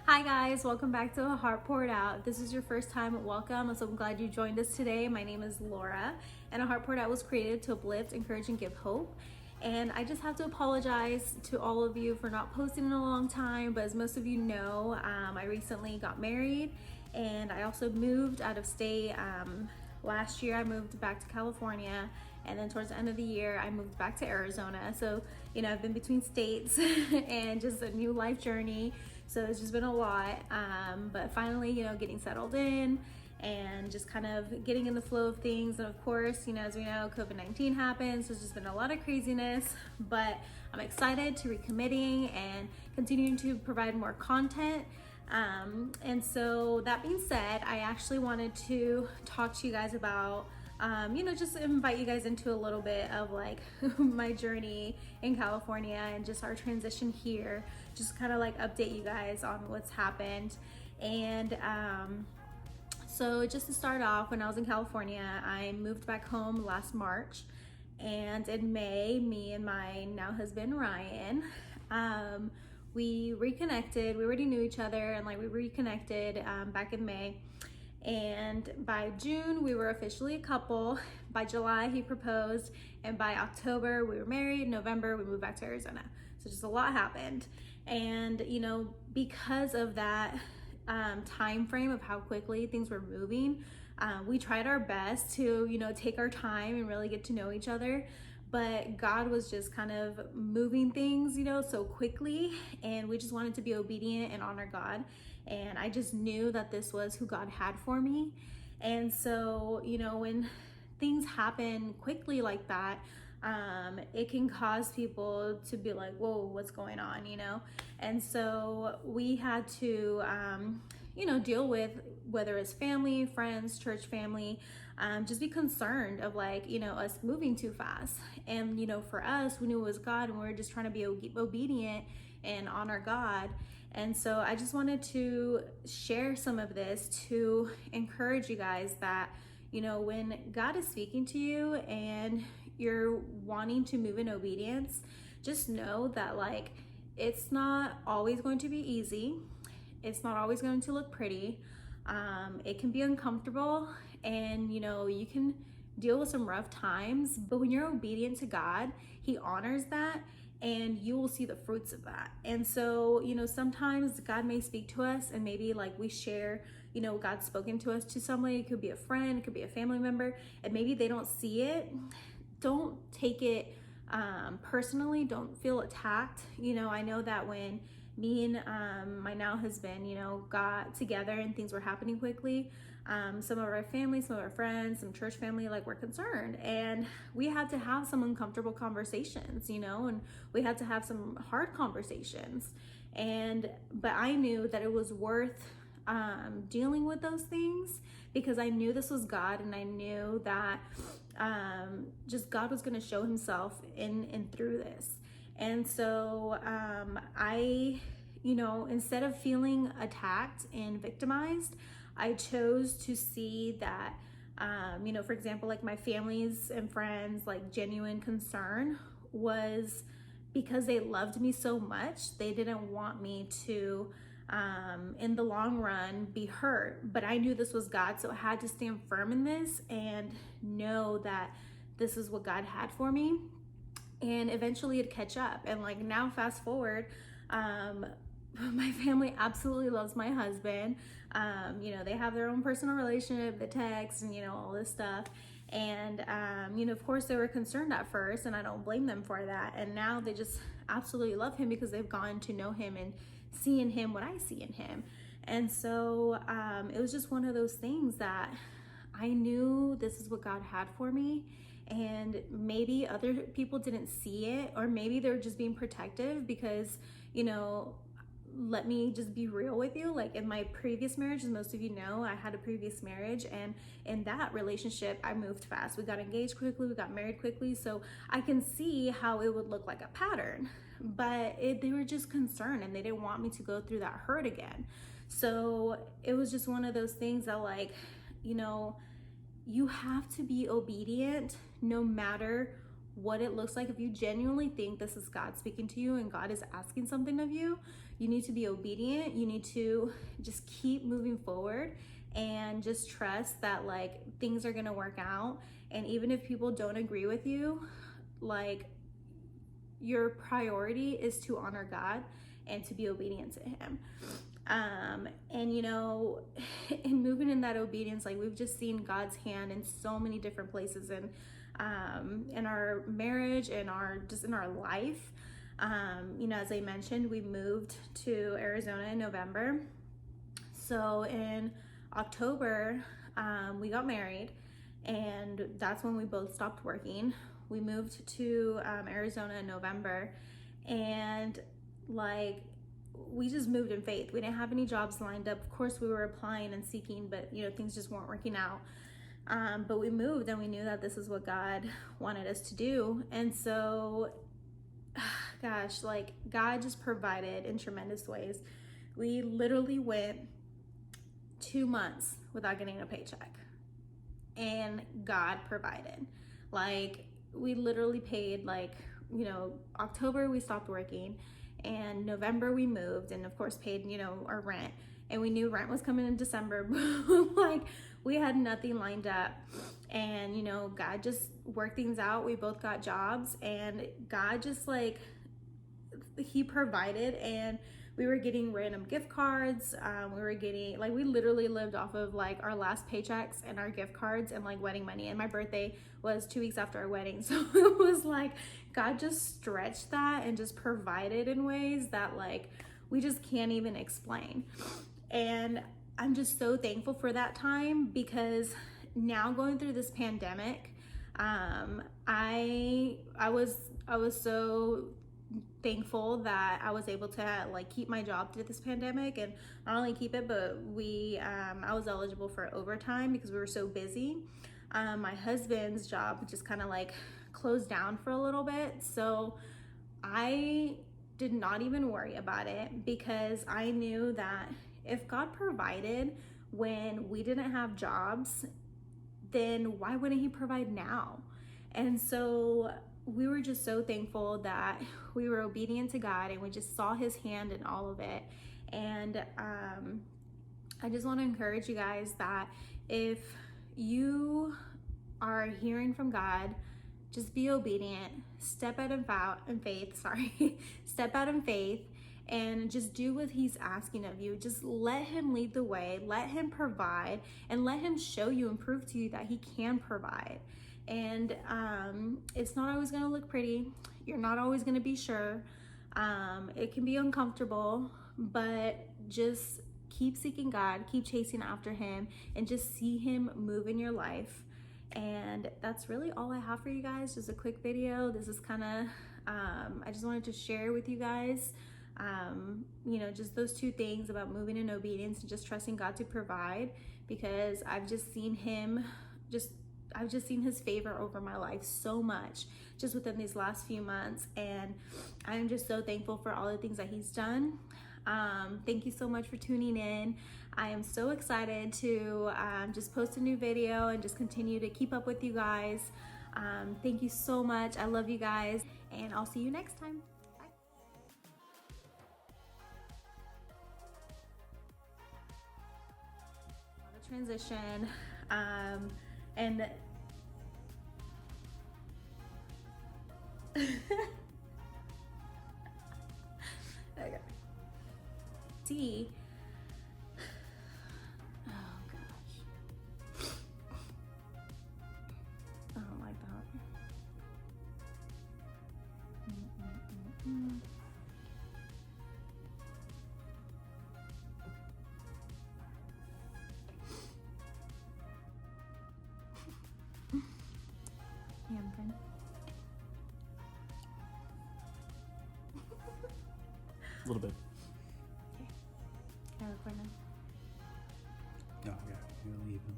Hi guys, welcome back to A Heart Poured Out. If this is your first time, welcome. I'm so glad you joined us today. My name is Laura, and A Heart Poured Out was created to uplift, encourage, and give hope. And I just have to apologize to all of you for not posting in a long time, but as most of you know, I recently got married, and I also moved out of state. Last year I moved back to California, and then towards the end of the year I moved back to Arizona. So I've been between states and just a new life journey, so it's just been a lot, but finally getting settled in and just kind of getting in the flow of things. And of course, as we know, COVID-19 happens, so it's just been a lot of craziness, but I'm excited to recommitting and continuing to provide more content. And so that being said, I actually wanted to talk to you guys about just invite you guys into a little bit of like my journey in California and just our transition here, just kind of like update you guys on what's happened. And so just to start off, when I was in California, I moved back home last March, and in May, me and my now husband Ryan, we reconnected. We already knew each other, and like we reconnected back in May. And by June, we were officially a couple. By July, he proposed, and by October, we were married. November, we moved back to Arizona. So just a lot happened. And because of that time frame of how quickly things were moving, we tried our best to take our time and really get to know each other. But God was just kind of moving things so quickly, and we just wanted to be obedient and honor God. And I just knew that this was who God had for me. And so when things happen quickly like that, it can cause people to be like, whoa, what's going on, And so we had to deal with, whether it's family, friends, church family, just be concerned of like us moving too fast. And for us, we knew it was God, and we were just trying to be obedient and honor God. And so I just wanted to share some of this to encourage you guys that when God is speaking to you and you're wanting to move in obedience, just know that like it's not always going to be easy. It's not always going to look pretty. It can be uncomfortable, and you can deal with some rough times, but when you're obedient to God, He honors that, and you will see the fruits of that. And so sometimes God may speak to us, and maybe like we share God's spoken to us to somebody. It could be a friend, it could be a family member, and maybe they don't see it. Don't take it personally. Don't feel attacked. I know that when me and my now husband got together and things were happening quickly, some of our family, some of our friends, some church family were concerned, and we had to have some uncomfortable conversations, and we had to have some hard conversations. But I knew that it was worth dealing with those things, because I knew this was God, and I knew that just God was going to show Himself in and through this. And so I instead of feeling attacked and victimized, I chose to see that for example, like my family's and friends genuine concern was because they loved me so much. They didn't want me to in the long run be hurt, but I knew this was God, so I had to stand firm in this and know that this is what God had for me, and eventually it'd catch up. And now fast forward, my family absolutely loves my husband. They have their own personal relationship, the text, and all this stuff. And of course they were concerned at first, and I don't blame them for that. And now they just absolutely love him because they've gotten to know him and see in him what I see in him. And so it was just one of those things that I knew this is what God had for me. And maybe other people didn't see it, or maybe they're just being protective because let me just be real with you. In my previous marriage, as most of you know, I had a previous marriage, and in that relationship I moved fast. We got engaged quickly, we got married quickly, so I can see how it would look like a pattern. But they were just concerned, and they didn't want me to go through that hurt again. So it was just one of those things that you have to be obedient no matter what it looks like. If you genuinely think this is God speaking to you and God is asking something of you, you need to be obedient. You need to just keep moving forward and just trust that like things are gonna work out. And even if people don't agree with you, like, your priority is to honor God and to be obedient to him. And you know, in moving in that obedience, like, we've just seen God's hand in so many different places in our marriage and in our life. You know, as I mentioned, we moved to Arizona in November. So in October, we got married, and that's when we both stopped working. We moved to Arizona in November, and like, we just moved in faith. We didn't have any jobs lined up. Of course, we were applying and seeking, but you know, things just weren't working out. But we moved, and we knew that this is what God wanted us to do. And so, gosh, like, God just provided in tremendous ways. We literally went 2 months without getting a paycheck, and God provided. Like, we literally paid, like, you know, October we stopped working, and November we moved, and of course paid, you know, our rent. And we knew rent was coming in December, but like, we had nothing lined up. And you know, God just worked things out. We both got jobs, and God just, like, he provided. And we were getting random gift cards. We were getting, like, we literally lived off of like our last paychecks and our gift cards and like wedding money. And my birthday was 2 weeks after our wedding. So it was like, God just stretched that and just provided in ways that, like, we just can't even explain. And I'm just so thankful for that time, because now going through this pandemic, I was so thankful that I was able to like keep my job through this pandemic, and not only keep it, but I was eligible for overtime because we were so busy. My husband's job just kind of like closed down for a little bit, so I did not even worry about it, because I knew that if God provided when we didn't have jobs, then why wouldn't he provide now? And so we were just so thankful that we were obedient to God, and we just saw his hand in all of it. And I just want to encourage you guys that if you are hearing from God, just be obedient, step out in faith, step out in faith, and just do what he's asking of you. Just let him lead the way, let him provide, and let him show you and prove to you that he can provide. And it's not always going to look pretty. You're not always going to be sure. It can be uncomfortable, but just keep seeking God, keep chasing after him, and just see him move in your life. And that's really all I have for you guys. Just a quick video. This is kind of, I just wanted to share with you guys, you know, just those two things about moving in obedience and just trusting God to provide, because I've just seen his favor over my life so much just within these last few months. And I'm just so thankful for all the things that he's done. Thank you so much for tuning in. I am so excited to just post a new video and just continue to keep up with you guys. Thank you so much. I love you guys, and I'll see you next time. Bye. The transition, and okay. See. Oh gosh. I don't like that. Handprint. A little bit. Okay. Can I record now? No, yeah, you're leaving.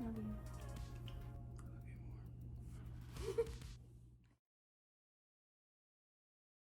Love you.